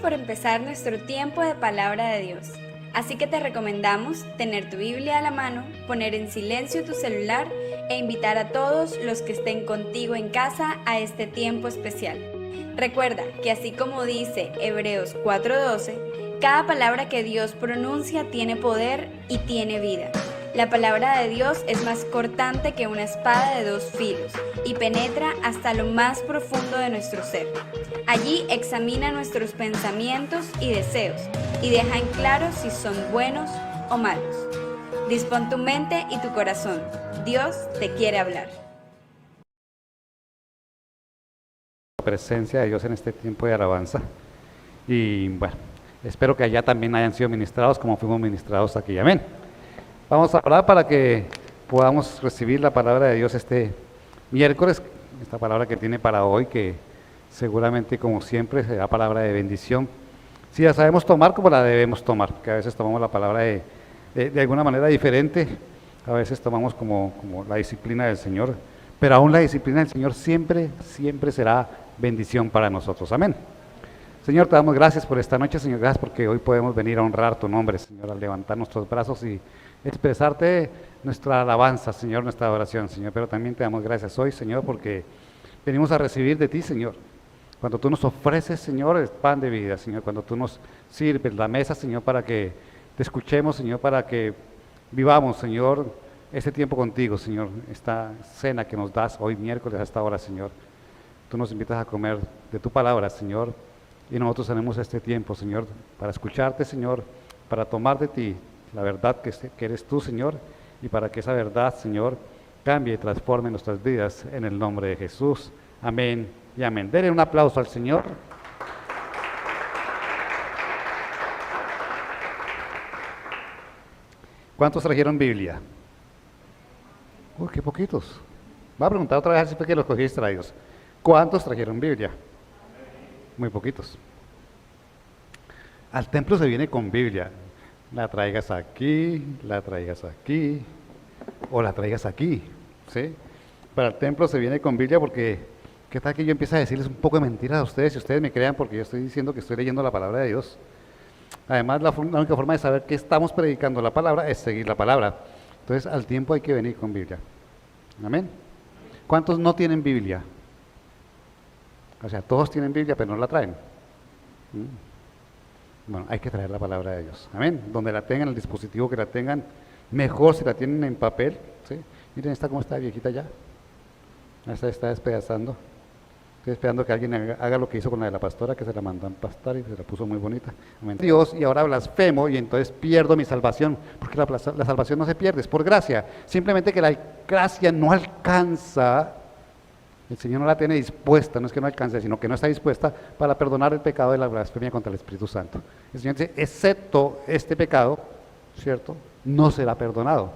por empezar nuestro tiempo de palabra de Dios. Así que te recomendamos tener tu Biblia a la mano, poner en silencio tu celular e invitar a todos los que estén contigo en casa a este tiempo especial. Recuerda que así como dice Hebreos 4:12, cada palabra que Dios pronuncia tiene poder y tiene vida. La palabra de Dios es más cortante que una espada de 2 filos y penetra hasta lo más profundo de nuestro ser. Allí examina nuestros pensamientos y deseos y deja en claro si son buenos o malos. Dispón tu mente y tu corazón. Dios te quiere hablar. La presencia de Dios en este tiempo de alabanza. Y bueno, espero que allá también hayan sido ministrados como fuimos ministrados aquí. Amén. Vamos a orar para que podamos recibir la palabra de Dios este miércoles, esta palabra que tiene para hoy, que seguramente, como siempre, será palabra de bendición. Si la sabemos tomar como la debemos tomar, que a veces tomamos la palabra de alguna manera diferente, a veces tomamos como la disciplina del Señor, pero aún la disciplina del Señor siempre será bendición para nosotros. Amén. Señor, te damos gracias por esta noche, Señor, gracias porque hoy podemos venir a honrar tu nombre, Señor, a levantar nuestros brazos y expresarte nuestra alabanza, Señor, nuestra adoración, Señor, pero también te damos gracias hoy, Señor, porque venimos a recibir de ti, Señor. Cuando tú nos ofreces, Señor, el pan de vida, Señor, cuando tú nos sirves la mesa, Señor, para que te escuchemos, Señor, para que vivamos, Señor, este tiempo contigo, Señor, esta cena que nos das hoy miércoles a esta hora, Señor. Tú nos invitas a comer de tu palabra, Señor, y nosotros tenemos este tiempo, Señor, para escucharte, Señor, para tomar de ti la verdad que eres tú, Señor, y para que esa verdad, Señor, cambie y transforme nuestras vidas en el nombre de Jesús. Amén y amén. Denle un aplauso al Señor. ¿Cuántos trajeron Biblia? Uy, qué poquitos. Voy a preguntar otra vez si fue que los cogí distraídos. ¿Cuántos trajeron Biblia? Muy poquitos. Al templo se viene con Biblia. La traigas aquí, o la traigas aquí, ¿sí? Para el templo se viene con Biblia porque, ¿qué tal que yo empiece a decirles un poco de mentiras a ustedes y ustedes me crean porque yo estoy diciendo que estoy leyendo la palabra de Dios? Además, la única forma de saber que estamos predicando la palabra es seguir la palabra. Entonces, al tiempo hay que venir con Biblia. Amén. ¿Cuántos no tienen Biblia? O sea, todos tienen Biblia, pero no la traen. Bueno, hay que traer la palabra de Dios. Amén. Donde la tengan, el dispositivo que la tengan, mejor si la tienen en papel. ¿Sí? Miren esta cómo está viejita ya. Esta está despedazando. Estoy esperando que alguien haga lo que hizo con la de la pastora, que se la mandó a pastar y se la puso muy bonita. Amén. Dios, y ahora blasfemo y entonces pierdo mi salvación, porque la salvación no se pierde, es por gracia. Simplemente que la gracia no alcanza. El Señor no la tiene dispuesta, no es que no alcance, sino que no está dispuesta para perdonar el pecado de la blasfemia contra el Espíritu Santo. El Señor dice, excepto este pecado, ¿cierto?, no será perdonado.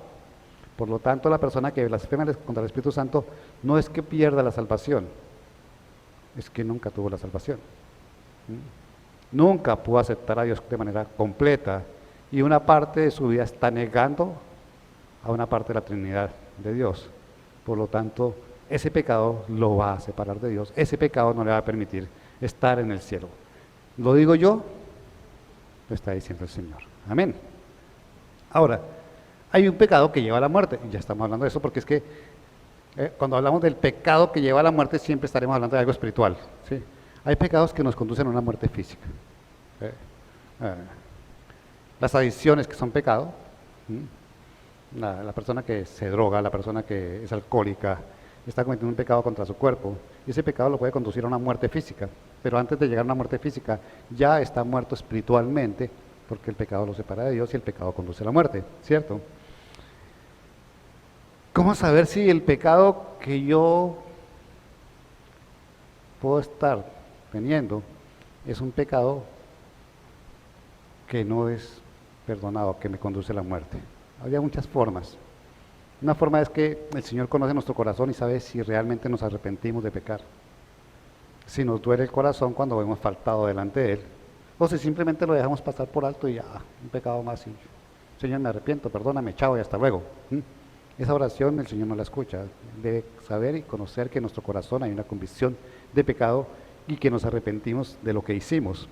Por lo tanto, la persona que blasfema contra el Espíritu Santo no es que pierda la salvación, es que nunca tuvo la salvación. Nunca pudo aceptar a Dios de manera completa y una parte de su vida está negando a una parte de la Trinidad de Dios. Por lo tanto, ese pecado lo va a separar de Dios, ese pecado no le va a permitir estar en el cielo. ¿Lo digo yo? Lo está diciendo el Señor. Amén. Ahora, hay un pecado que lleva a la muerte, y ya estamos hablando de eso porque es que cuando hablamos del pecado que lleva a la muerte siempre estaremos hablando de algo espiritual, ¿sí? Hay pecados que nos conducen a una muerte física. Las adicciones que son pecado, la persona que se droga, la persona que es alcohólica, está cometiendo un pecado contra su cuerpo, y ese pecado lo puede conducir a una muerte física, pero antes de llegar a una muerte física, ya está muerto espiritualmente, porque el pecado lo separa de Dios y el pecado conduce a la muerte, ¿cierto? ¿Cómo saber si el pecado que yo puedo estar teniendo es un pecado que no es perdonado, que me conduce a la muerte? Había muchas formas. Una forma es que el Señor conoce nuestro corazón y sabe si realmente nos arrepentimos de pecar. Si nos duele el corazón cuando hemos faltado delante de Él, o si simplemente lo dejamos pasar por alto y ya, un pecado más y Señor, me arrepiento, perdóname, chao y hasta luego. Esa oración el Señor no la escucha. Debe saber y conocer que en nuestro corazón hay una convicción de pecado y que nos arrepentimos de lo que hicimos.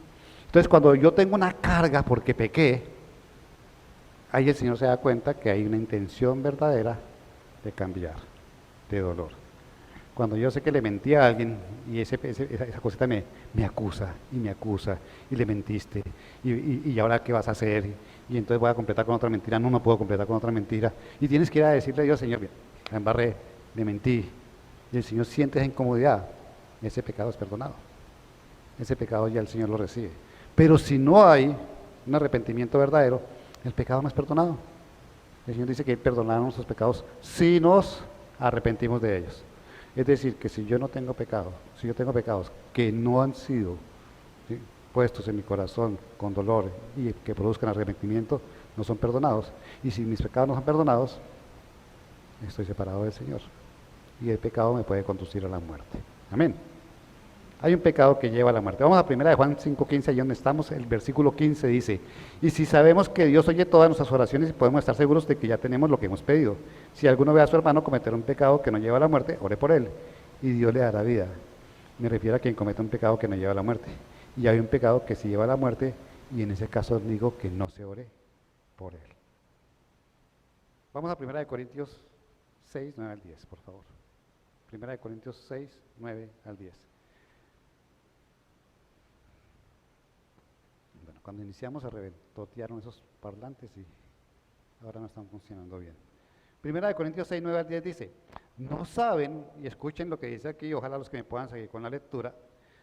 Entonces, cuando yo tengo una carga porque pequé, ahí el Señor se da cuenta que hay una intención verdadera de cambiar, de dolor. Cuando yo sé que le mentí a alguien y esa cosita me acusa y le mentiste y ahora qué vas a hacer y entonces voy a completar con otra mentira, no puedo completar con otra mentira y tienes que ir a decirle a Dios, Señor, mira, la embarré, le mentí y el Señor siente esa incomodidad, ese pecado es perdonado, ese pecado ya el Señor lo recibe. Pero si no hay un arrepentimiento verdadero, el pecado no es perdonado. El Señor dice que Él perdonará nuestros pecados si nos arrepentimos de ellos. Es decir, que si yo no tengo pecado, si yo tengo pecados que no han sido, ¿sí?, puestos en mi corazón con dolor y que produzcan arrepentimiento, no son perdonados. Y si mis pecados no son perdonados, estoy separado del Señor. Y el pecado me puede conducir a la muerte. Amén. Hay un pecado que lleva a la muerte. Vamos a 1 Juan 5:15, ahí donde estamos, el versículo 15 dice, y si sabemos que Dios oye todas nuestras oraciones y podemos estar seguros de que ya tenemos lo que hemos pedido. Si alguno ve a su hermano cometer un pecado que no lleva a la muerte, ore por él, y Dios le dará vida. Me refiero a quien cometa un pecado que no lleva a la muerte. Y hay un pecado que sí lleva a la muerte, y en ese caso digo que no se ore por él. Vamos a 1 Corintios 6, 9 al 10, por favor. 1 Corintios 6, 9 al 10. Bueno, cuando iniciamos se reventotearon esos parlantes y ahora no están funcionando bien. 1 Corintios 6, 9 al 10 dice, no saben, y escuchen lo que dice aquí, ojalá los que me puedan seguir con la lectura,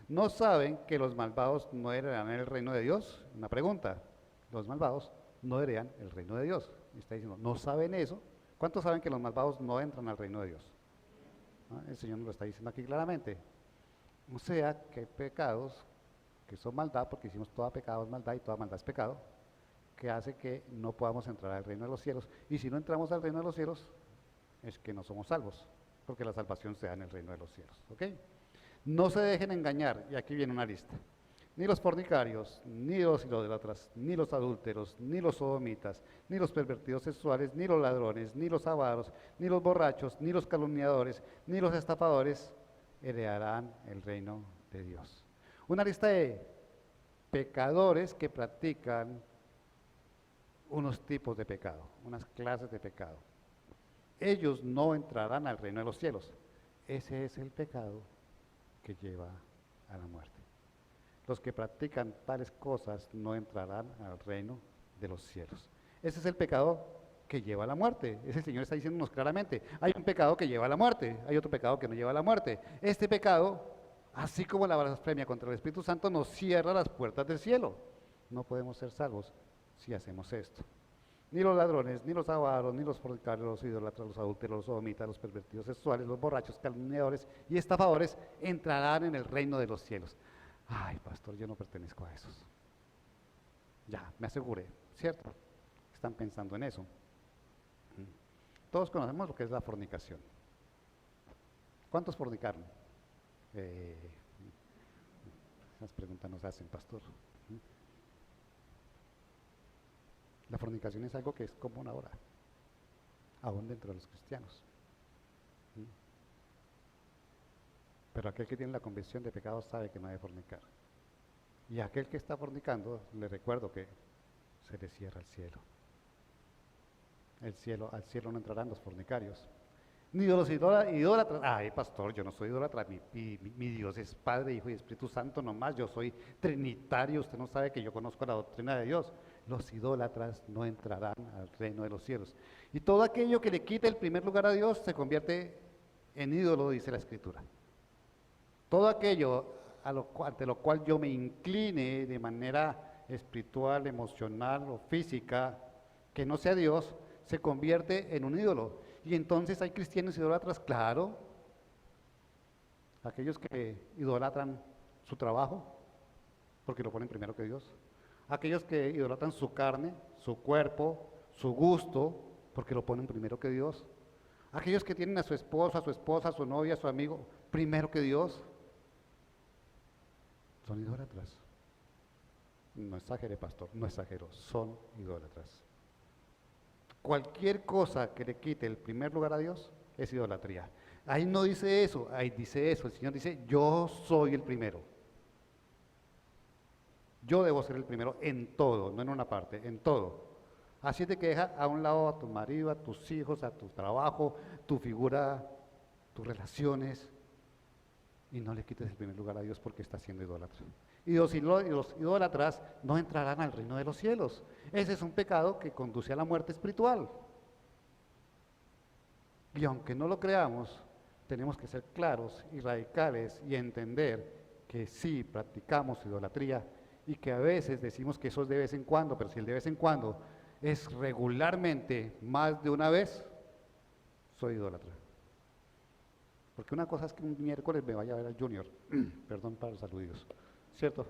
no saben que los malvados no heredarán el reino de Dios. Una pregunta, los malvados no heredan el reino de Dios. Está diciendo, no saben eso. ¿Cuántos saben que los malvados no entran al reino de Dios? El Señor nos lo está diciendo aquí claramente. O sea, que hay pecados que son maldad, porque hicimos todo pecado es maldad y toda maldad es pecado, que hace que no podamos entrar al reino de los cielos. Y si no entramos al reino de los cielos, es que no somos salvos, porque la salvación se da en el reino de los cielos. ¿Ok? No se dejen engañar, y aquí viene una lista. Ni los fornicarios, ni los idólatras, ni los adúlteros, ni los sodomitas, ni los pervertidos sexuales, ni los ladrones, ni los avaros, ni los borrachos, ni los calumniadores, ni los estafadores heredarán el reino de Dios. Una lista de pecadores que practican unos tipos de pecado, unas clases de pecado. Ellos no entrarán al reino de los cielos. Ese es el pecado que lleva a la muerte. Los que practican tales cosas no entrarán al reino de los cielos. Ese es el pecado que lleva a la muerte. Ese Señor está diciéndonos claramente, hay un pecado que lleva a la muerte, hay otro pecado que no lleva a la muerte. Este pecado, así como la blasfemia contra el Espíritu Santo, nos cierra las puertas del cielo. No podemos ser salvos si hacemos esto. Ni los ladrones, ni los avaros, ni los fornicarios, los idólatras, los adúlteros, los sodomitas, los pervertidos sexuales, los borrachos, calumniadores y estafadores entrarán en el reino de los cielos. Ay, pastor, yo no pertenezco a esos. Ya, me aseguré, ¿cierto? Están pensando en eso. Todos conocemos lo que es la fornicación. ¿Cuántos fornicaron? Esas preguntas nos hacen, pastor. La fornicación es algo que es común ahora, aún dentro de los cristianos. Pero aquel que tiene la convicción de pecado sabe que no debe fornicar. Y aquel que está fornicando, le recuerdo que se le cierra el cielo. Al cielo no entrarán los fornicarios. Ni los idólatras. Ay, pastor, yo no soy idólatra. Mi Dios es Padre, Hijo y Espíritu Santo nomás. Yo soy trinitario. Usted no sabe que yo conozco la doctrina de Dios. Los idólatras no entrarán al reino de los cielos. Y todo aquello que le quita el primer lugar a Dios se convierte en ídolo, dice la Escritura. Todo aquello ante lo cual yo me incline de manera espiritual, emocional o física, que no sea Dios, se convierte en un ídolo. Y entonces hay cristianos idólatras, claro, aquellos que idolatran su trabajo, porque lo ponen primero que Dios, aquellos que idolatran su carne, su cuerpo, su gusto, porque lo ponen primero que Dios, aquellos que tienen a su esposa, a su novia, a su amigo, primero que Dios, son idólatras. No exagere, pastor, no exagero, son idólatras. Cualquier cosa que le quite el primer lugar a Dios es idolatría. Ahí no dice eso, ahí dice eso. El Señor dice, yo soy el primero. Yo debo ser el primero en todo, no en una parte, en todo. Así de que deja a un lado a tu marido, a tus hijos, a tu trabajo, tu figura, tus relaciones, y no le quites el primer lugar a Dios porque estás siendo idólatra. Y los idólatras no entrarán al reino de los cielos. Ese es un pecado que conduce a la muerte espiritual. Y aunque no lo creamos, tenemos que ser claros y radicales y entender que sí practicamos idolatría y que a veces decimos que eso es de vez en cuando, pero si el de vez en cuando es regularmente más de una vez, soy idólatra. Porque una cosa es que un miércoles me vaya a ver al Junior, perdón para los saluditos, ¿cierto?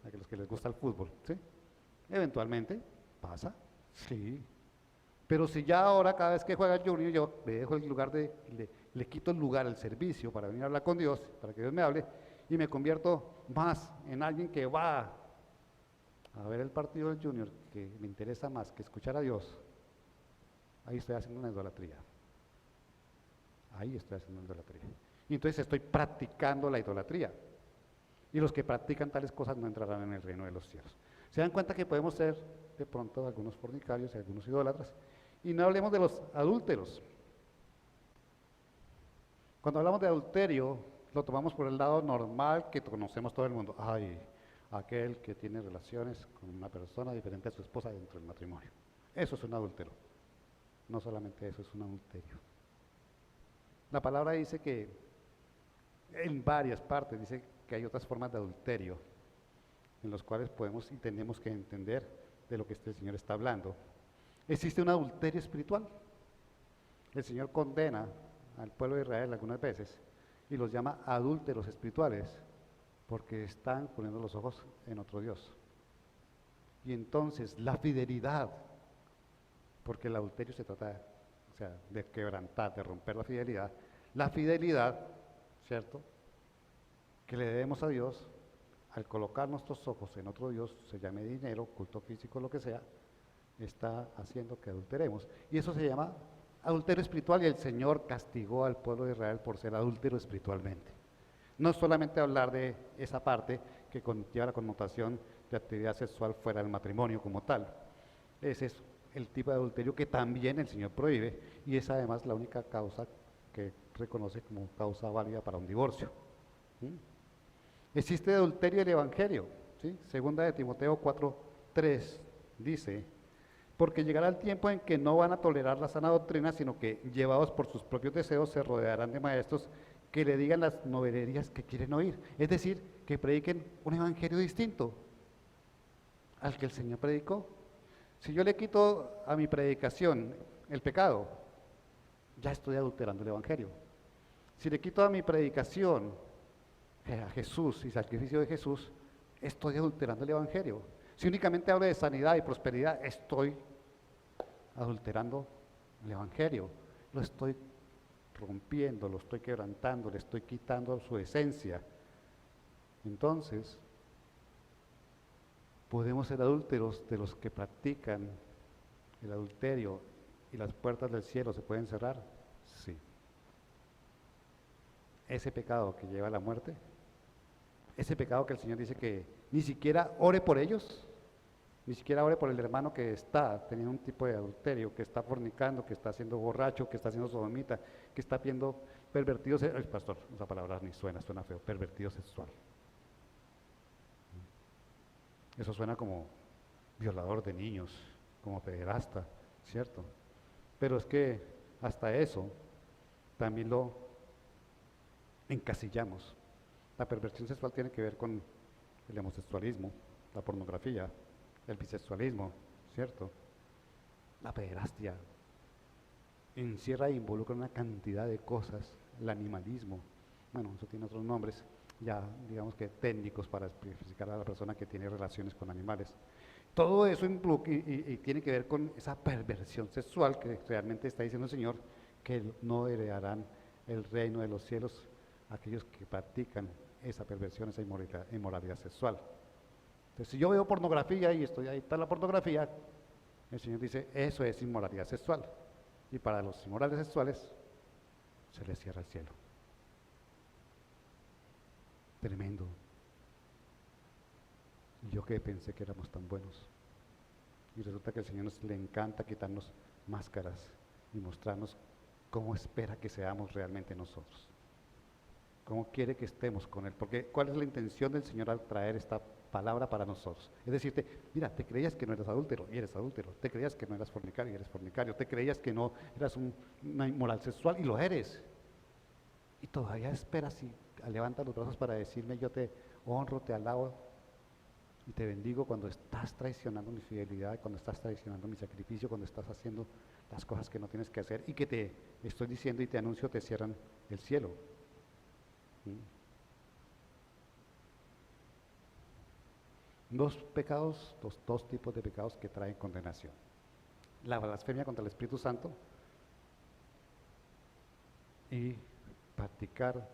A los que les gusta el fútbol, ¿sí? Eventualmente pasa, sí. Pero si ya ahora cada vez que juega el Junior yo le dejo el lugar le quito el lugar al servicio para venir a hablar con Dios, para que Dios me hable, y me convierto más en alguien que va a ver el partido del Junior, que me interesa más que escuchar a Dios, ahí estoy haciendo una idolatría. Ahí estoy haciendo una idolatría. Y entonces estoy practicando la idolatría. Y los que practican tales cosas no entrarán en el reino de los cielos. Se dan cuenta que podemos ser de pronto algunos fornicarios y algunos idólatras. Y no hablemos de los adúlteros. Cuando hablamos de adulterio, lo tomamos por el lado normal que conocemos todo el mundo. Ay, aquel que tiene relaciones con una persona diferente a su esposa dentro del matrimonio. Eso es un adúltero. No solamente eso, es un adulterio. La palabra dice que en varias partes dice que hay otras formas de adulterio en los cuales podemos y tenemos que entender de lo que este Señor está hablando. Existe un adulterio espiritual. El Señor condena al pueblo de Israel algunas veces y los llama adúlteros espirituales porque están poniendo los ojos en otro Dios. Y entonces la fidelidad, porque el adulterio se trata de quebrantar, de romper la fidelidad, ¿cierto?, que le debemos a Dios, al colocar nuestros ojos en otro Dios, se llame dinero, culto físico, lo que sea, está haciendo que adulteremos. Y eso se llama adulterio espiritual, y el Señor castigó al pueblo de Israel por ser adúltero espiritualmente. No solamente hablar de esa parte que lleva la connotación de actividad sexual fuera del matrimonio como tal. Ese es el tipo de adulterio que también el Señor prohíbe, y es además la única causa que reconoce como causa válida para un divorcio. ¿Sí? Existe adulterio del Evangelio. ¿Sí? Segunda de Timoteo 4:3 dice: porque llegará el tiempo en que no van a tolerar la sana doctrina, sino que, llevados por sus propios deseos, se rodearán de maestros que le digan las novelerías que quieren oír. Es decir, que prediquen un evangelio distinto al que el Señor predicó. Si yo le quito a mi predicación el pecado, ya estoy adulterando el evangelio. Si le quito a mi predicación a Jesús y sacrificio de Jesús, estoy adulterando el evangelio. Si únicamente hablo de sanidad y prosperidad, estoy adulterando el evangelio. Lo estoy rompiendo, lo estoy quebrantando, le estoy quitando su esencia. Entonces, ¿podemos ser adúlteros de los que practican el adulterio y las puertas del cielo se pueden cerrar? Sí. Ese pecado que lleva a la muerte, ese pecado que el Señor dice que ni siquiera ore por ellos, ni siquiera ore por el hermano que está teniendo un tipo de adulterio, que está fornicando, que está siendo borracho, que está siendo sodomita, que está viendo pervertido, pastor, esa palabra ni suena feo, pervertido sexual. Eso suena como violador de niños, como pederasta, ¿cierto? Pero es que hasta eso también lo encasillamos. La perversión sexual tiene que ver con el homosexualismo, la pornografía, el bisexualismo, ¿cierto? La pederastia encierra e involucra una cantidad de cosas, el animalismo, bueno, eso tiene otros nombres, ya digamos que técnicos para especificar a la persona que tiene relaciones con animales. Todo eso y tiene que ver con esa perversión sexual que realmente está diciendo el Señor, que no heredarán el reino de los cielos aquellos que practican esa perversión, esa inmoralidad sexual. Entonces, si yo veo pornografía y estoy ahí, está la pornografía, el Señor dice, eso es inmoralidad sexual. Y para los inmorales sexuales, se les cierra el cielo. Tremendo. Y yo que pensé que éramos tan buenos. Y resulta que al Señor le encanta quitarnos máscaras y mostrarnos cómo espera que seamos realmente nosotros. Cómo quiere que estemos con Él. Porque ¿cuál es la intención del Señor al traer esta palabra para nosotros? Es decirte, mira, te creías que no eras adúltero y eres adúltero. Te creías que no eras fornicario y eres fornicario. Te creías que no eras una inmoral sexual y lo eres. Y todavía esperas y levantas los brazos para decirme, yo te honro, te alabo y te bendigo cuando estás traicionando mi fidelidad, cuando estás traicionando mi sacrificio, cuando estás haciendo las cosas que no tienes que hacer y que te estoy diciendo y te anuncio te cierran el cielo. Dos tipos de pecados que traen condenación. La blasfemia contra el Espíritu Santo y practicar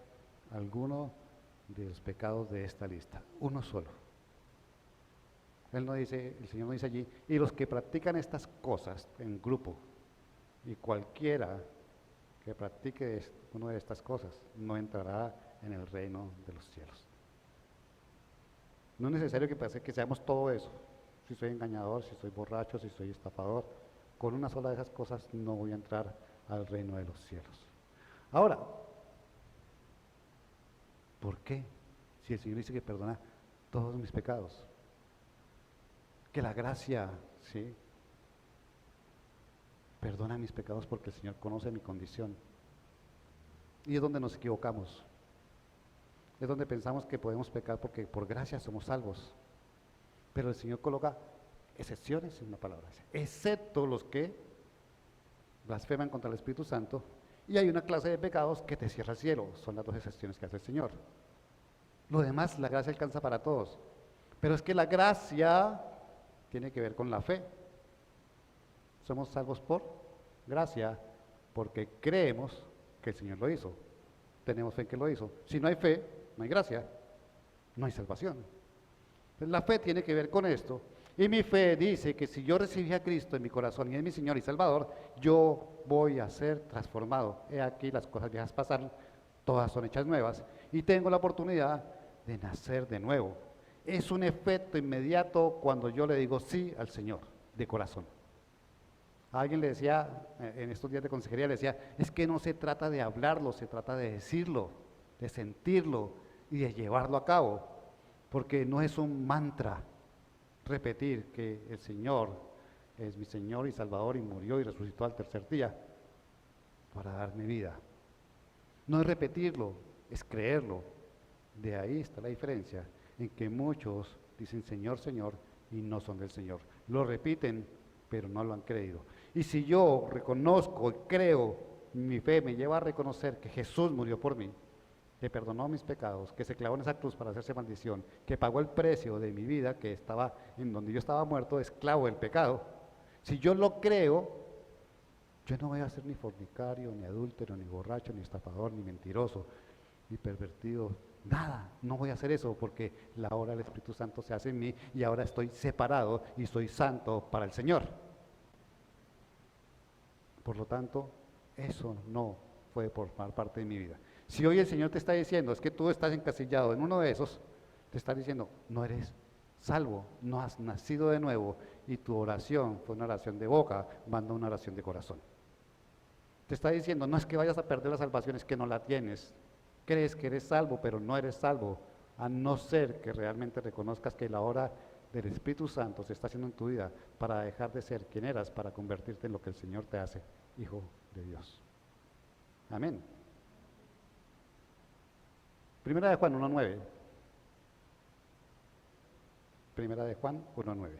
alguno de los pecados de esta lista, uno solo. Él no dice, el Señor no dice allí, y los que practican estas cosas en grupo, y cualquiera que practique una de estas cosas no entrará en el reino de los cielos. No es necesario que seamos todo eso. Si soy engañador, si soy borracho, si soy estafador, con una sola de esas cosas no voy a entrar al reino de los cielos. Ahora, ¿por qué? Si el Señor dice que perdona todos mis pecados, que la gracia, ¿sí?, perdona mis pecados porque el Señor conoce mi condición. Y es donde nos equivocamos. Es donde pensamos que podemos pecar porque por gracia somos salvos. Pero el Señor coloca excepciones en una palabra, excepto los que blasfeman contra el Espíritu Santo, y hay una clase de pecados que te cierra el cielo. Son las dos excepciones que hace el Señor. Lo demás, la gracia alcanza para todos. Pero es que la gracia tiene que ver con la fe. Somos salvos por gracia, porque creemos que el Señor lo hizo. Tenemos fe en que lo hizo. Si no hay fe, no hay gracia, no hay salvación. Entonces, la fe tiene que ver con esto. Y mi fe dice que si yo recibí a Cristo en mi corazón y es mi Señor y Salvador, yo voy a ser transformado. He aquí, las cosas viejas pasaron, todas son hechas nuevas. Y tengo la oportunidad de nacer de nuevo. Es un efecto inmediato cuando yo le digo sí al Señor, de corazón. A alguien le decía, en estos días de consejería, le decía, es que no se trata de hablarlo, se trata de decirlo, de sentirlo y de llevarlo a cabo, porque no es un mantra repetir que el Señor es mi Señor y Salvador y murió y resucitó al tercer día para darme vida. No es repetirlo, es creerlo. De ahí está la diferencia en que muchos dicen Señor, Señor y no son del Señor. Lo repiten, pero no lo han creído. Y si yo reconozco y creo, mi fe me lleva a reconocer que Jesús murió por mí, que perdonó mis pecados, que se clavó en esa cruz para hacerse maldición, que pagó el precio de mi vida, que estaba en donde yo estaba muerto, esclavo del pecado. Si yo lo creo, yo no voy a ser ni fornicario, ni adúltero, ni borracho, ni estafador, ni mentiroso, ni pervertido, nada, no voy a hacer eso porque la obra del Espíritu Santo se hace en mí y ahora estoy separado y soy santo para el Señor. Por lo tanto, eso no puede formar parte de mi vida. Si hoy el Señor te está diciendo, es que tú estás encasillado en uno de esos, te está diciendo, no eres salvo, no has nacido de nuevo y tu oración fue una oración de boca, manda una oración de corazón. Te está diciendo, no es que vayas a perder la salvación, es que no la tienes. Crees que eres salvo, pero no eres salvo, a no ser que realmente reconozcas que la obra del Espíritu Santo se está haciendo en tu vida para dejar de ser quien eras, para convertirte en lo que el Señor te hace, hijo de Dios. Amén. Primera de Juan 1:9. Primera de Juan 1:9.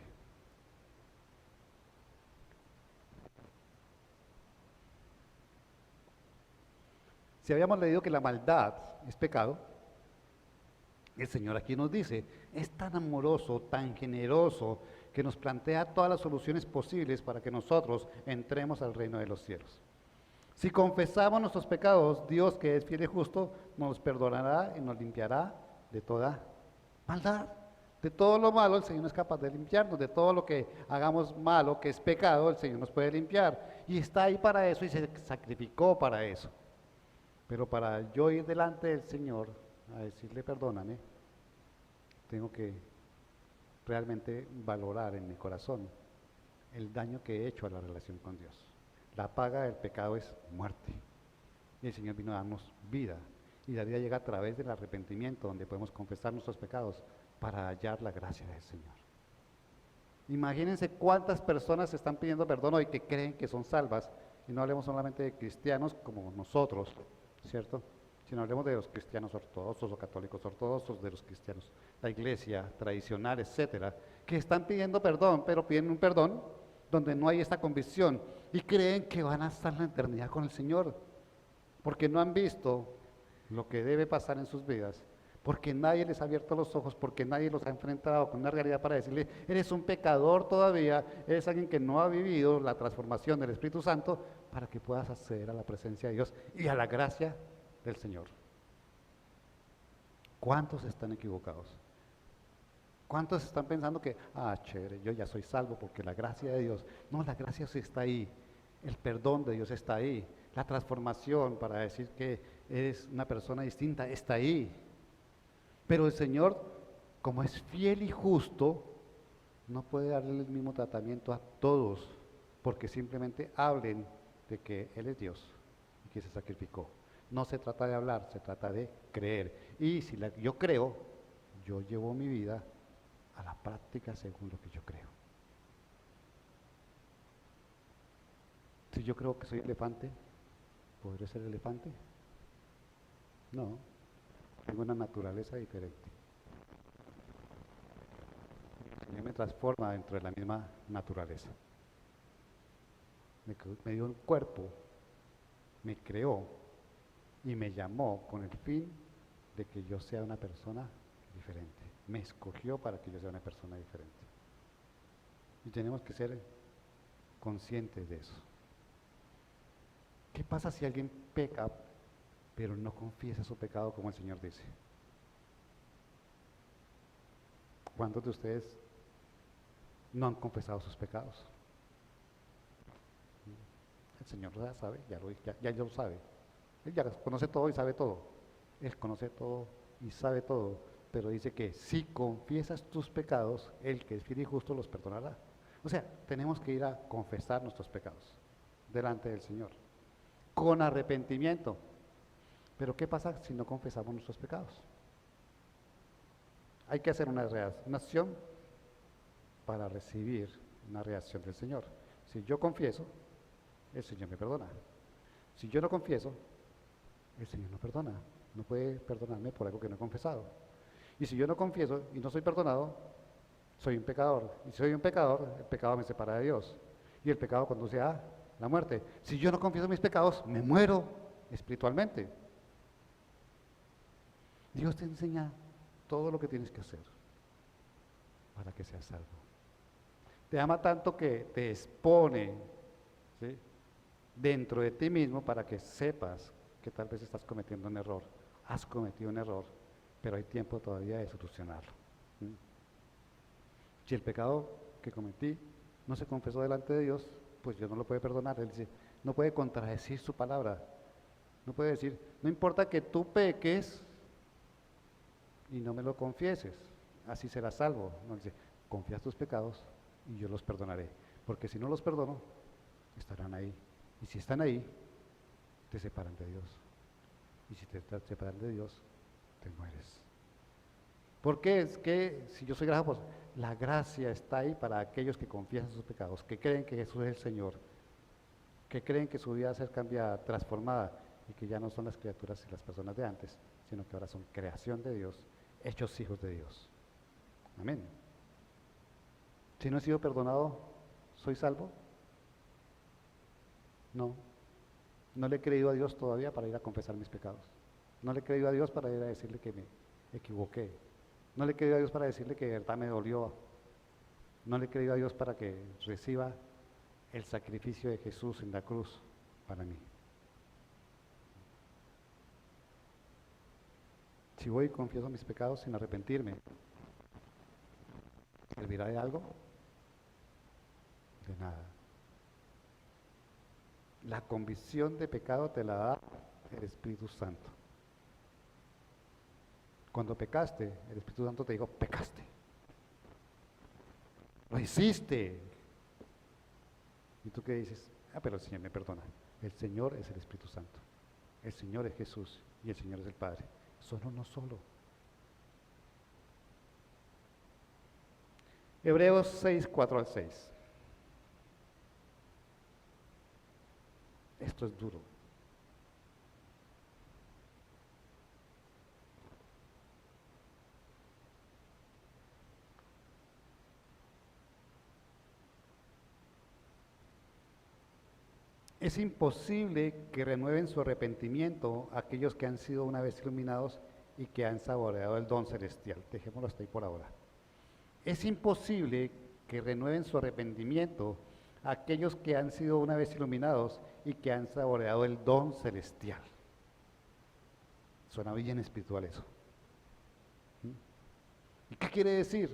Si habíamos leído que la maldad es pecado, el Señor aquí nos dice, es tan amoroso, tan generoso, que nos plantea todas las soluciones posibles para que nosotros entremos al reino de los cielos. Si confesamos nuestros pecados, Dios, que es fiel y justo, nos perdonará y nos limpiará de toda maldad. De todo lo malo el Señor no es capaz de limpiarnos, de todo lo que hagamos malo, que es pecado, el Señor nos puede limpiar. Y está ahí para eso y se sacrificó para eso. Pero para yo ir delante del Señor a decirle perdóname, tengo que realmente valorar en mi corazón el daño que he hecho a la relación con Dios. La paga del pecado es muerte. Y el Señor vino a darnos vida. Y la vida llega a través del arrepentimiento, donde podemos confesar nuestros pecados para hallar la gracia del Señor. Imagínense cuántas personas están pidiendo perdón hoy que creen que son salvas. Y no hablemos solamente de cristianos como nosotros, ¿cierto? Sino hablemos de los cristianos ortodoxos o católicos ortodoxos, de los cristianos, la iglesia tradicional, etcétera, que están pidiendo perdón, pero piden un perdón donde no hay esta convicción y creen que van a estar en la eternidad con el Señor, porque no han visto lo que debe pasar en sus vidas, porque nadie les ha abierto los ojos, porque nadie los ha enfrentado con una realidad para decirle, eres un pecador todavía, eres alguien que no ha vivido la transformación del Espíritu Santo para que puedas acceder a la presencia de Dios y a la gracia del Señor. ¿Cuántos están equivocados? ¿Cuántos están pensando que, chévere, yo ya soy salvo porque la gracia de Dios? No, la gracia sí está ahí, el perdón de Dios está ahí, la transformación para decir que eres una persona distinta está ahí. Pero el Señor, como es fiel y justo, no puede darle el mismo tratamiento a todos, porque simplemente hablen de que Él es Dios y que se sacrificó. No se trata de hablar, se trata de creer. Y si yo creo, yo llevo mi vida a la práctica según lo que yo creo. Si yo creo que soy elefante, ¿podré ser elefante? No, tengo una naturaleza diferente. El Señor me transforma dentro de la misma naturaleza. Me dio un cuerpo, me creó y me llamó con el fin de que yo sea una persona diferente. Me escogió para que yo sea una persona diferente. Y tenemos que ser conscientes de eso. ¿Qué pasa si alguien peca, pero no confiesa su pecado como el Señor dice? ¿Cuántos de ustedes no han confesado sus pecados? El Señor ya sabe, ya lo sabe. Él ya conoce todo y sabe todo. Él conoce todo y sabe todo. Pero dice que si confiesas tus pecados, Él que es fiel y justo los perdonará. O sea, tenemos que ir a confesar nuestros pecados delante del Señor, con arrepentimiento. Pero ¿qué pasa si no confesamos nuestros pecados? Hay que hacer una acción para recibir una reacción del Señor. Si yo confieso, el Señor me perdona. Si yo no confieso, el Señor no perdona. No puede perdonarme por algo que no he confesado. Y si yo no confieso y no soy perdonado, soy un pecador. Y si soy un pecador, el pecado me separa de Dios. Y el pecado conduce a la muerte. Si yo no confieso mis pecados, me muero espiritualmente. Dios te enseña todo lo que tienes que hacer para que seas salvo. Te ama tanto que te expone, ¿sí?, dentro de ti mismo para que sepas que tal vez estás cometiendo un error. Has cometido un error, pero hay tiempo todavía de solucionarlo. Si el pecado que cometí no se confesó delante de Dios, pues Dios no lo puede perdonar. Él dice, no puede contradecir su palabra. No puede decir, no importa que tú peques y no me lo confieses, así serás salvo. No, dice, confía tus pecados y yo los perdonaré. Porque si no los perdono, estarán ahí. Y si están ahí, te separan de Dios. Y si te separan de Dios, te mueres. Porque es que si yo soy gracia, pues la gracia está ahí para aquellos que confiesan sus pecados, que creen que Jesús es el Señor, que creen que su vida va a ser cambiada, transformada, y que ya no son las criaturas y las personas de antes, sino que ahora son creación de Dios, hechos hijos de Dios. Amén. Si no he sido perdonado, ¿soy salvo? No. No le he creído a Dios todavía para ir a confesar mis pecados. No le he creído a Dios para ir a decirle que me equivoqué. No le he creído a Dios para decirle que de verdad me dolió. No le he creído a Dios para que reciba el sacrificio de Jesús en la cruz para mí. Si voy y confieso mis pecados sin arrepentirme, ¿servirá de algo? De nada. La convicción de pecado te la da el Espíritu Santo. Cuando pecaste, el Espíritu Santo te dijo, pecaste. Lo hiciste. ¿Y tú qué dices? Ah, pero el Señor me perdona. El Señor es el Espíritu Santo. El Señor es Jesús y el Señor es el Padre. Son uno solo. Hebreos 6, 4 al 6. Esto es duro. Es imposible que renueven su arrepentimiento aquellos que han sido una vez iluminados y que han saboreado el don celestial. Dejémoslo hasta ahí por ahora. Es imposible que renueven su arrepentimiento aquellos que han sido una vez iluminados y que han saboreado el don celestial. Suena bien espiritual eso. ¿Y qué quiere decir?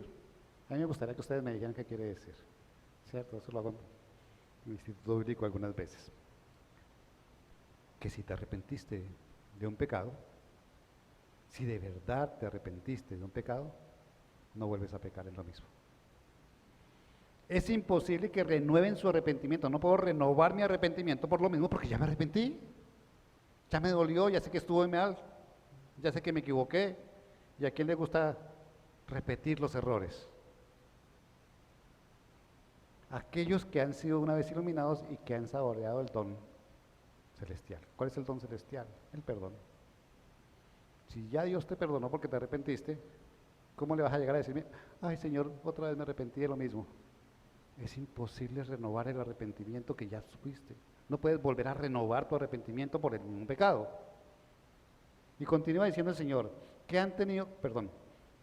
A mí me gustaría que ustedes me dijeran qué quiere decir. ¿Cierto? Eso lo hago en el Instituto Bíblico algunas veces. Que si te arrepentiste de un pecado, si de verdad te arrepentiste de un pecado, no vuelves a pecar en lo mismo. Es imposible que renueven su arrepentimiento. No puedo renovar mi arrepentimiento por lo mismo porque ya me arrepentí. Ya me dolió, ya sé que estuve mal, ya sé que me equivoqué. ¿Y a quién le gusta repetir los errores? Aquellos que han sido una vez iluminados y que han saboreado el don celestial. ¿Cuál es el don celestial? El perdón. Si ya Dios te perdonó porque te arrepentiste, ¿cómo le vas a llegar a decirme, ay Señor, otra vez me arrepentí de lo mismo? Es imposible renovar el arrepentimiento que ya supiste. No puedes volver a renovar tu arrepentimiento por el mismo pecado. Y continúa diciendo el Señor, que han tenido,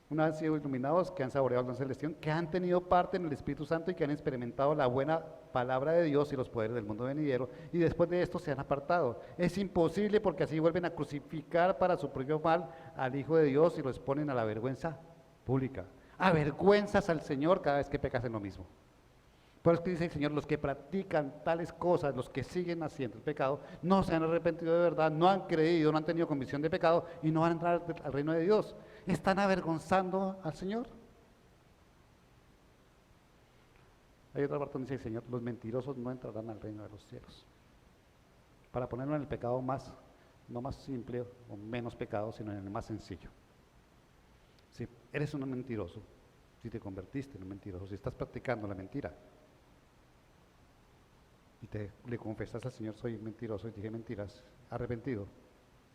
una vez sido iluminados, que han saboreado el don celestial, que han tenido parte en el Espíritu Santo y que han experimentado la buena palabra de Dios y los poderes del mundo venidero, y después de esto se han apartado. Es imposible porque así vuelven a crucificar para su propio mal al Hijo de Dios y lo exponen a la vergüenza pública. Avergüenzas al Señor cada vez que pecas en lo mismo. Por eso que dice el Señor, los que practican tales cosas, los que siguen haciendo el pecado, no se han arrepentido de verdad, no han creído, no han tenido convicción de pecado y no van a entrar al reino de Dios. Están avergonzando al Señor. Hay otra parte donde dice el Señor, los mentirosos no entrarán al reino de los cielos. Para ponerlo en el pecado más, no más simple o menos pecado, sino en el más sencillo. Si eres un mentiroso, si te convertiste en un mentiroso, si estás practicando la mentira, y le confesas al Señor, soy mentiroso y dije mentiras, arrepentido,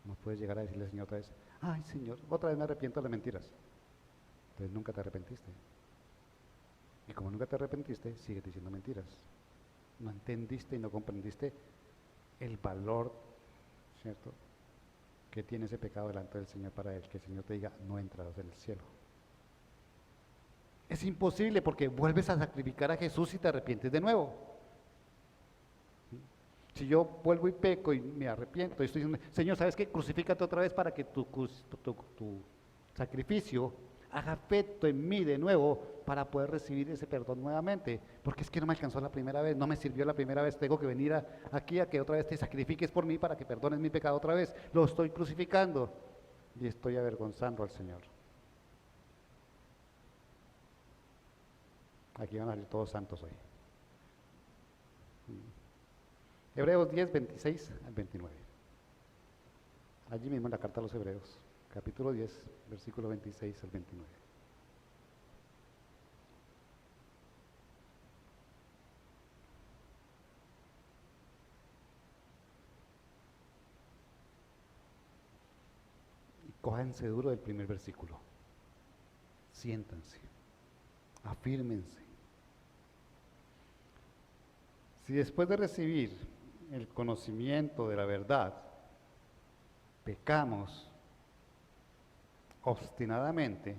no puedes llegar a decirle al Señor otra vez, ay Señor, otra vez me arrepiento de las mentiras. Entonces nunca te arrepentiste. Y como nunca te arrepentiste, sigues diciendo mentiras. No entendiste y no comprendiste el valor, ¿cierto?, que tiene ese pecado delante del Señor para que el Señor te diga, no entrarás en el cielo. Es imposible porque vuelves a sacrificar a Jesús y te arrepientes de nuevo. Si yo vuelvo y peco y me arrepiento y estoy diciendo, Señor, ¿sabes qué? Crucifícate otra vez para que tu sacrificio haga efecto en mí de nuevo para poder recibir ese perdón nuevamente. Porque es que no me alcanzó la primera vez, no me sirvió la primera vez, tengo que venir aquí a que otra vez te sacrifiques por mí para que perdones mi pecado otra vez. Lo estoy crucificando y estoy avergonzando al Señor. Aquí van a salir todos santos hoy. Hebreos 10, 26 al 29. Allí mismo en la carta a los Hebreos, capítulo 10, versículo 26 al 29. Y cójanse duro del primer versículo. Siéntanse, afírmense. Si después de recibir el conocimiento de la verdad, pecamos obstinadamente,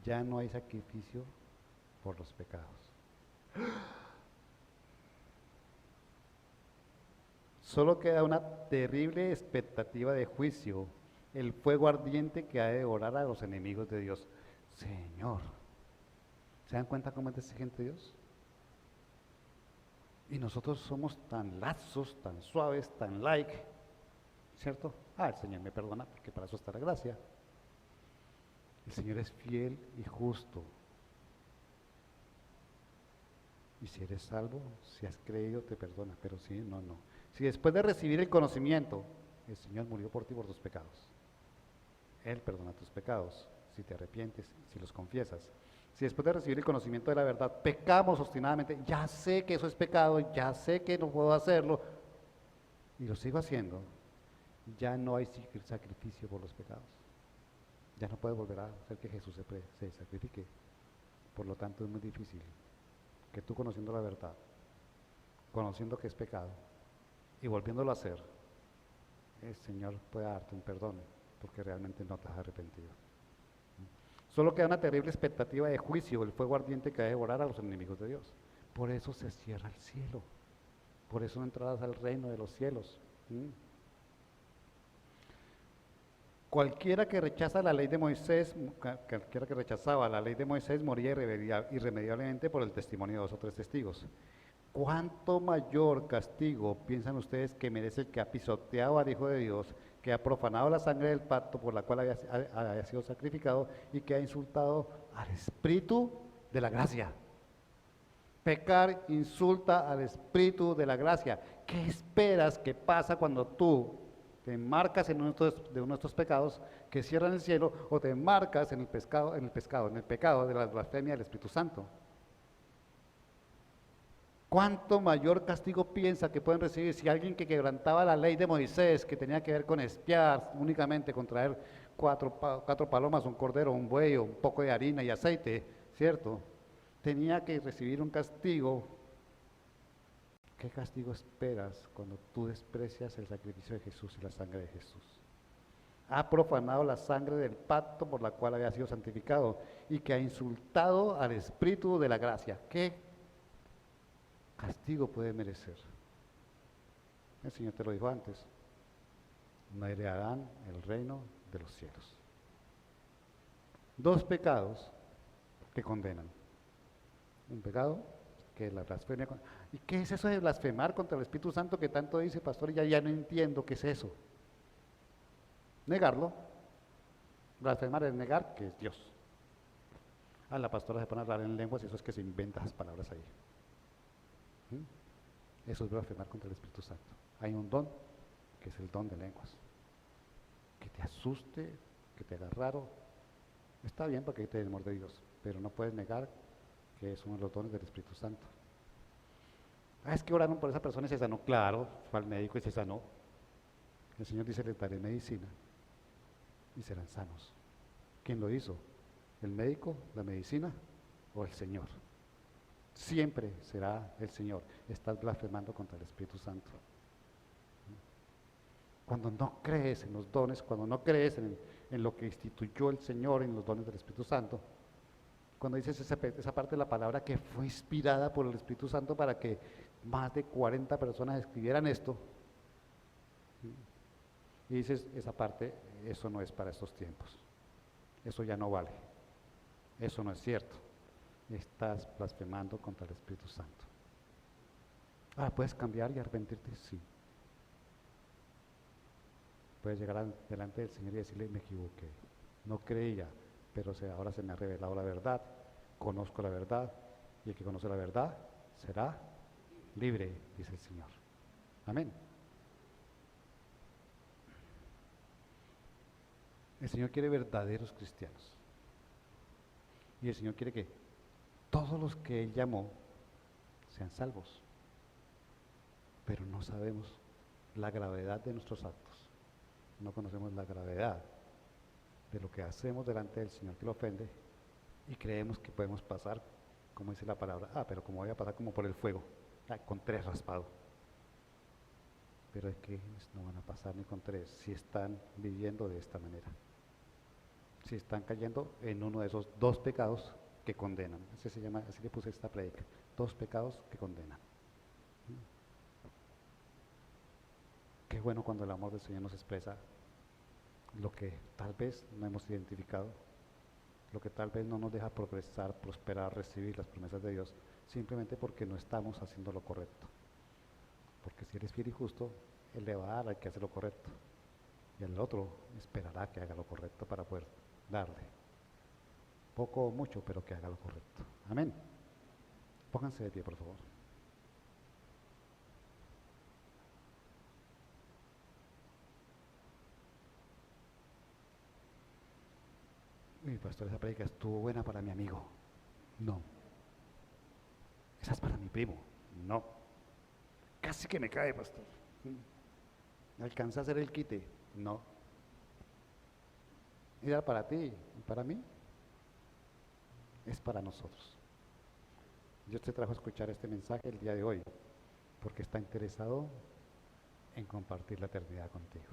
ya no hay sacrificio por los pecados. Solo queda una terrible expectativa de juicio, el fuego ardiente que ha de devorar a los enemigos de Dios. Señor, ¿se dan cuenta cómo es exigente Dios? Y nosotros somos tan laxos, tan suaves, tan like, ¿cierto? El Señor me perdona porque para eso está la gracia. El Señor es fiel y justo. Y si eres salvo, si has creído, te perdona, pero si no, no. Si después de recibir el conocimiento, el Señor murió por ti por tus pecados, Él perdona tus pecados, si te arrepientes, si los confiesas. Si después de recibir el conocimiento de la verdad, pecamos obstinadamente, ya sé que eso es pecado, ya sé que no puedo hacerlo, y lo sigo haciendo, ya no hay sacrificio por los pecados. Ya no puedes volver a hacer que Jesús se sacrifique. Por lo tanto, es muy difícil que tú, conociendo la verdad, conociendo que es pecado y volviéndolo a hacer, el Señor pueda darte un perdón, porque realmente no te has arrepentido. Solo queda una terrible expectativa de juicio, el fuego ardiente que va a devorar a los enemigos de Dios. Por eso se cierra el cielo, por eso no entrarás al reino de los cielos. Cualquiera que rechaza la ley de Moisés, cualquiera que rechazaba la ley de Moisés moría irremediablemente por el testimonio de 2 o 3 testigos. ¿Cuánto mayor castigo piensan ustedes que merece el que ha pisoteado al Hijo de Dios, que ha profanado la sangre del pacto por la cual había sido sacrificado y que ha insultado al Espíritu de la gracia? Pecar insulta al Espíritu de la gracia. ¿Qué esperas que pasa cuando tú te enmarcas en uno de nuestros pecados que cierran el cielo, o te enmarcas en el pecado de la blasfemia del Espíritu Santo? ¿Cuánto mayor castigo piensa que pueden recibir si alguien que quebrantaba la ley de Moisés, que tenía que ver con espiar únicamente, con traer cuatro palomas, un cordero, un buey, un poco de harina y aceite, ¿cierto? Tenía que recibir un castigo? ¿Qué castigo esperas cuando tú desprecias el sacrificio de Jesús y la sangre de Jesús? Ha profanado la sangre del pacto por la cual había sido santificado y que ha insultado al Espíritu de la gracia. ¿Qué castigo puede merecer? El Señor te lo dijo antes: no heredarán el reino de los cielos. 2 pecados que condenan. Un pecado que es la blasfemia. ¿Y qué es eso de blasfemar contra el Espíritu Santo que tanto dice, pastor? Y ya no entiendo qué es eso. Negarlo. Blasfemar es negar que es Dios. La pastora se pone a hablar en lenguas y eso es que se inventa esas palabras ahí. Eso es blasfemar contra el Espíritu Santo. Hay un don, que es el don de lenguas. Que te asuste, que te haga raro. Está bien porque hay temor de Dios, pero no puedes negar que es uno de los dones del Espíritu Santo. Es que oraron por esa persona y se sanó. Claro, fue al médico y se sanó. El Señor dice: les daré medicina y serán sanos. ¿Quién lo hizo? ¿El médico, la medicina o el Señor? Siempre será el Señor. Estás blasfemando contra el Espíritu Santo. Cuando no crees en los dones, cuando no crees en lo que instituyó el Señor, en los dones del Espíritu Santo, cuando dices esa parte de la palabra que fue inspirada por el Espíritu Santo para que más de 40 personas escribieran esto, y dices esa parte, eso no es para estos tiempos, eso ya no vale, eso no es cierto, estás blasfemando contra el Espíritu Santo. ¿Puedes cambiar y arrepentirte? Sí. Puedes llegar delante del Señor y decirle: me equivoqué, no creía, pero ahora se me ha revelado la verdad, conozco la verdad, y el que conoce la verdad será libre, dice el Señor. Amén. El Señor quiere verdaderos cristianos. Y el Señor quiere que todos los que Él llamó sean salvos. Pero no sabemos la gravedad de nuestros actos. No conocemos la gravedad de lo que hacemos delante del Señor que lo ofende, y creemos que podemos pasar, como dice la palabra, pero como voy a pasar como por el fuego, con 3 raspados. Pero es que no van a pasar ni con 3 si están viviendo de esta manera, si están cayendo en uno de esos 2 pecados que condenan. Así le puse esta predica: 2 pecados que condenan. Qué bueno cuando el amor del Señor nos expresa lo que tal vez no hemos identificado, lo que tal vez no nos deja progresar, prosperar, recibir las promesas de Dios, simplemente porque no estamos haciendo lo correcto. Porque si eres fiel y justo, Él le va a dar al que hace lo correcto, y el otro esperará que haga lo correcto para poder darle. Poco o mucho, pero que haga lo correcto. Amén. Pónganse de pie, por favor. Mi pastor, esa prédica estuvo buena para mi amigo. No. Esa es para mi primo. No. Casi que me cae, pastor. ¿Alcanza a hacer el quite? No. Era para ti y para mí. Es para nosotros. Dios te trajo a escuchar este mensaje el día de hoy porque está interesado en compartir la eternidad contigo.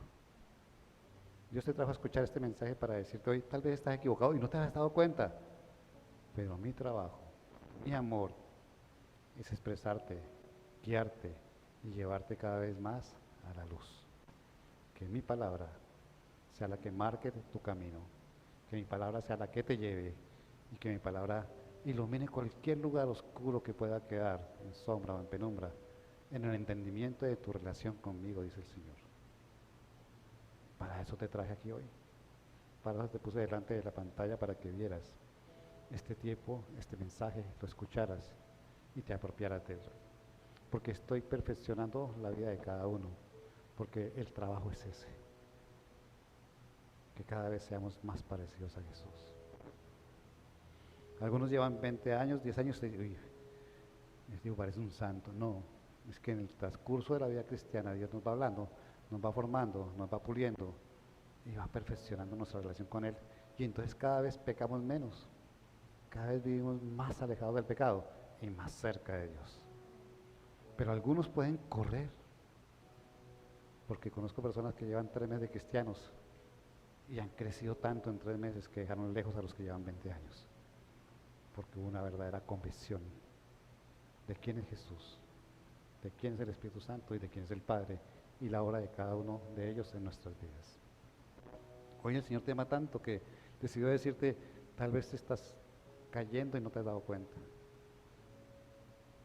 Dios te trajo a escuchar este mensaje para decirte hoy, tal vez estás equivocado y no te has dado cuenta, pero mi trabajo, mi amor, es expresarte, guiarte y llevarte cada vez más a la luz. Que mi palabra sea la que marque tu camino, que mi palabra sea la que te lleve y que mi palabra ilumine cualquier lugar oscuro que pueda quedar en sombra o en penumbra, en el entendimiento de tu relación conmigo, dice el Señor. Para eso te traje aquí hoy, para eso te puse delante de la pantalla para que vieras este tiempo, este mensaje, lo escucharas y te apropiaras de él. Porque estoy perfeccionando la vida de cada uno, porque el trabajo es ese, que cada vez seamos más parecidos a Jesús. Algunos llevan 20 años, 10 años, y les digo, parece un santo. No, es que en el transcurso de la vida cristiana Dios nos va hablando, nos va formando, nos va puliendo y va perfeccionando nuestra relación con Él. Y entonces cada vez pecamos menos, cada vez vivimos más alejados del pecado y más cerca de Dios. Pero algunos pueden correr, porque conozco personas que llevan 3 meses de cristianos y han crecido tanto en 3 meses que dejaron lejos a los que llevan 20 años, porque hubo una verdadera convicción de quién es Jesús, de quién es el Espíritu Santo y de quién es el Padre y la obra de cada uno de ellos en nuestras vidas. Hoy el Señor te ama tanto que decidió decirte, tal vez te estás cayendo y no te has dado cuenta,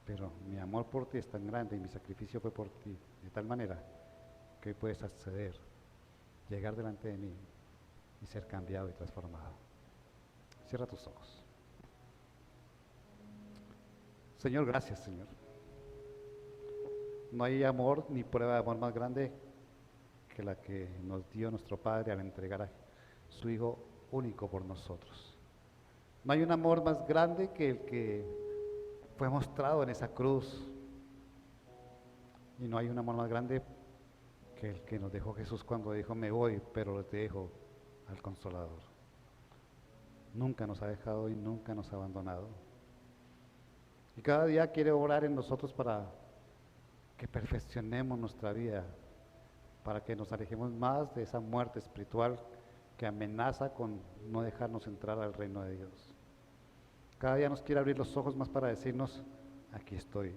pero mi amor por ti es tan grande y mi sacrificio fue por ti, de tal manera que hoy puedes acceder, llegar delante de mí y ser cambiado y transformado. Cierra tus ojos. Señor, gracias, Señor. No hay amor ni prueba de amor más grande que la que nos dio nuestro Padre al entregar a su Hijo único por nosotros. No hay un amor más grande que el que fue mostrado en esa cruz. Y no hay un amor más grande que el que nos dejó Jesús cuando dijo, me voy, pero les dejo al Consolador. Nunca nos ha dejado y nunca nos ha abandonado. Y cada día quiere obrar en nosotros para que perfeccionemos nuestra vida, para que nos alejemos más de esa muerte espiritual que amenaza con no dejarnos entrar al reino de Dios. Cada día nos quiere abrir los ojos más para decirnos, aquí estoy,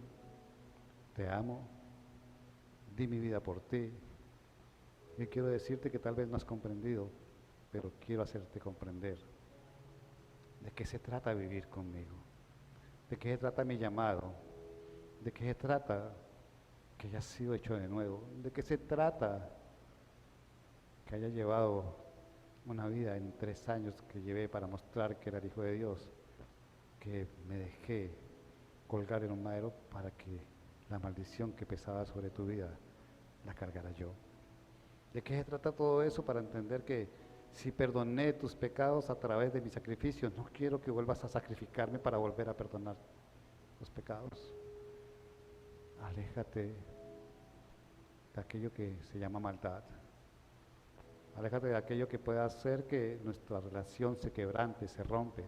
te amo, di mi vida por ti. Yo quiero decirte que tal vez no has comprendido, pero quiero hacerte comprender de qué se trata vivir conmigo, de qué se trata mi llamado, de qué se trata que haya sido hecho de nuevo, de qué se trata que haya llevado una vida en 3 años que llevé para mostrar que era el Hijo de Dios, que me dejé colgar en un madero para que la maldición que pesaba sobre tu vida la cargara yo. ¿De qué se trata todo eso? Para entender que si perdoné tus pecados a través de mi sacrificio, no quiero que vuelvas a sacrificarme para volver a perdonar los pecados. Aléjate de aquello que se llama maldad. Aléjate de aquello que pueda hacer que nuestra relación se quebrante, se rompe.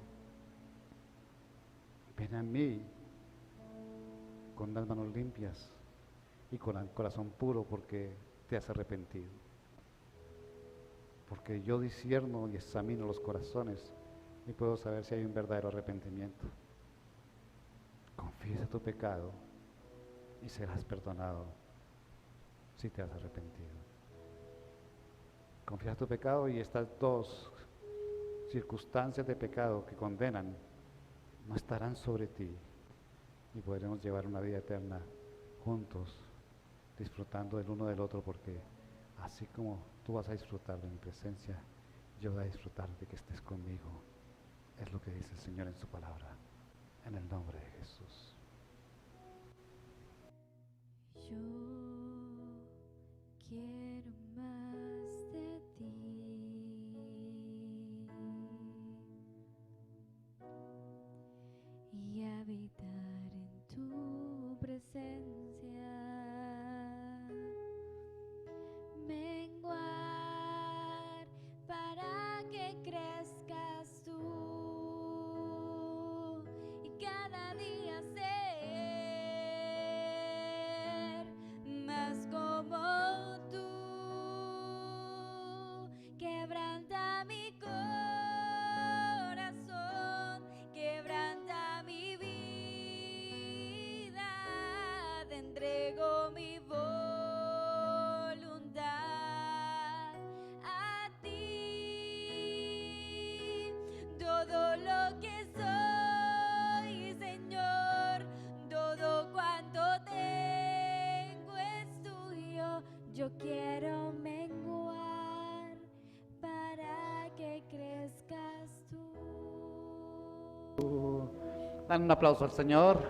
Ven a mí con las manos limpias y con el corazón puro porque te has arrepentido. Porque yo discierno y examino los corazones y puedo saber si hay un verdadero arrepentimiento. Confiesa tu pecado y serás perdonado si te has arrepentido. Confiesa tu pecado y estas 2 circunstancias de pecado que condenan no estarán sobre ti y podremos llevar una vida eterna juntos, disfrutando del uno del otro, porque así como tú vas a disfrutar de mi presencia, yo voy a disfrutar de que estés conmigo. Es lo que dice el Señor en su palabra, en el nombre de Jesús. Yo quiero menguar para que crezcas tú. Dan un aplauso al Señor.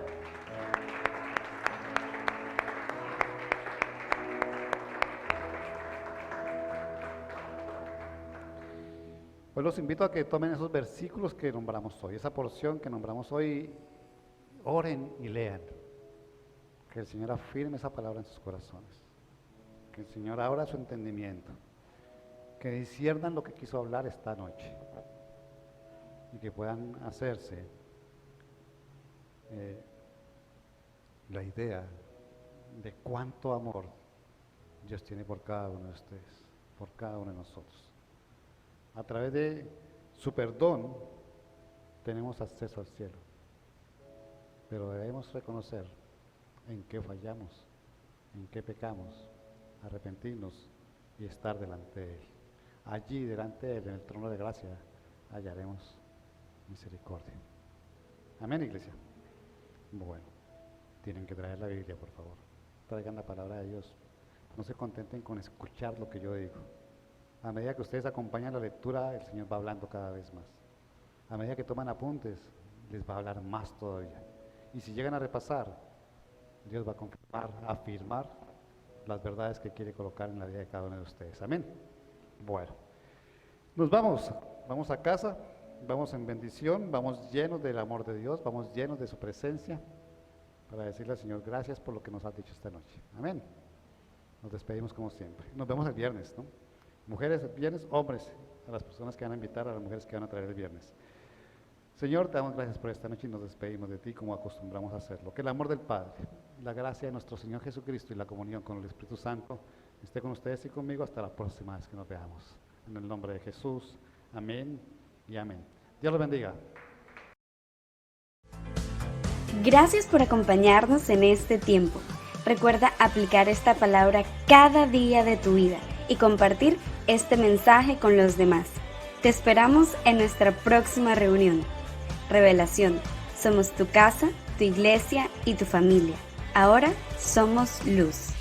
Pues los invito a que tomen esos versículos que nombramos hoy, esa porción que nombramos hoy, oren y lean. Que el Señor afirme esa palabra en sus corazones. Que el Señor abra su entendimiento. Que disciernan lo que quiso hablar esta noche. Y que puedan hacerse la idea de cuánto amor Dios tiene por cada uno de ustedes, por cada uno de nosotros. A través de su perdón tenemos acceso al cielo, pero debemos reconocer en qué fallamos, en qué pecamos, arrepentirnos y estar delante de Él. Allí, delante de Él, en el trono de gracia, hallaremos misericordia. Amén, iglesia. Bueno, tienen que traer la Biblia, por favor. Traigan la palabra de Dios. No se contenten con escuchar lo que yo digo. A medida que ustedes acompañan la lectura, el Señor va hablando cada vez más. A medida que toman apuntes, les va a hablar más todavía. Y si llegan a repasar, Dios va a confirmar, a afirmar las verdades que quiere colocar en la vida de cada uno de ustedes. Amén. Bueno, nos vamos a casa, vamos en bendición, vamos llenos del amor de Dios, vamos llenos de su presencia, para decirle al Señor gracias por lo que nos has dicho esta noche. Amén. Nos despedimos como siempre. Nos vemos el viernes, ¿no? Mujeres el viernes, hombres, a las personas que van a invitar, a las mujeres que van a traer el viernes. Señor, te damos gracias por esta noche y nos despedimos de ti como acostumbramos a hacerlo. Que el amor del Padre, la gracia de nuestro Señor Jesucristo y la comunión con el Espíritu Santo esté con ustedes y conmigo hasta la próxima vez que nos veamos. En el nombre de Jesús, amén y amén. Dios los bendiga. Gracias por acompañarnos en este tiempo. Recuerda aplicar esta palabra cada día de tu vida y compartir este mensaje con los demás. Te esperamos en nuestra próxima reunión. Revelación. Somos tu casa, tu iglesia y tu familia. Ahora somos luz.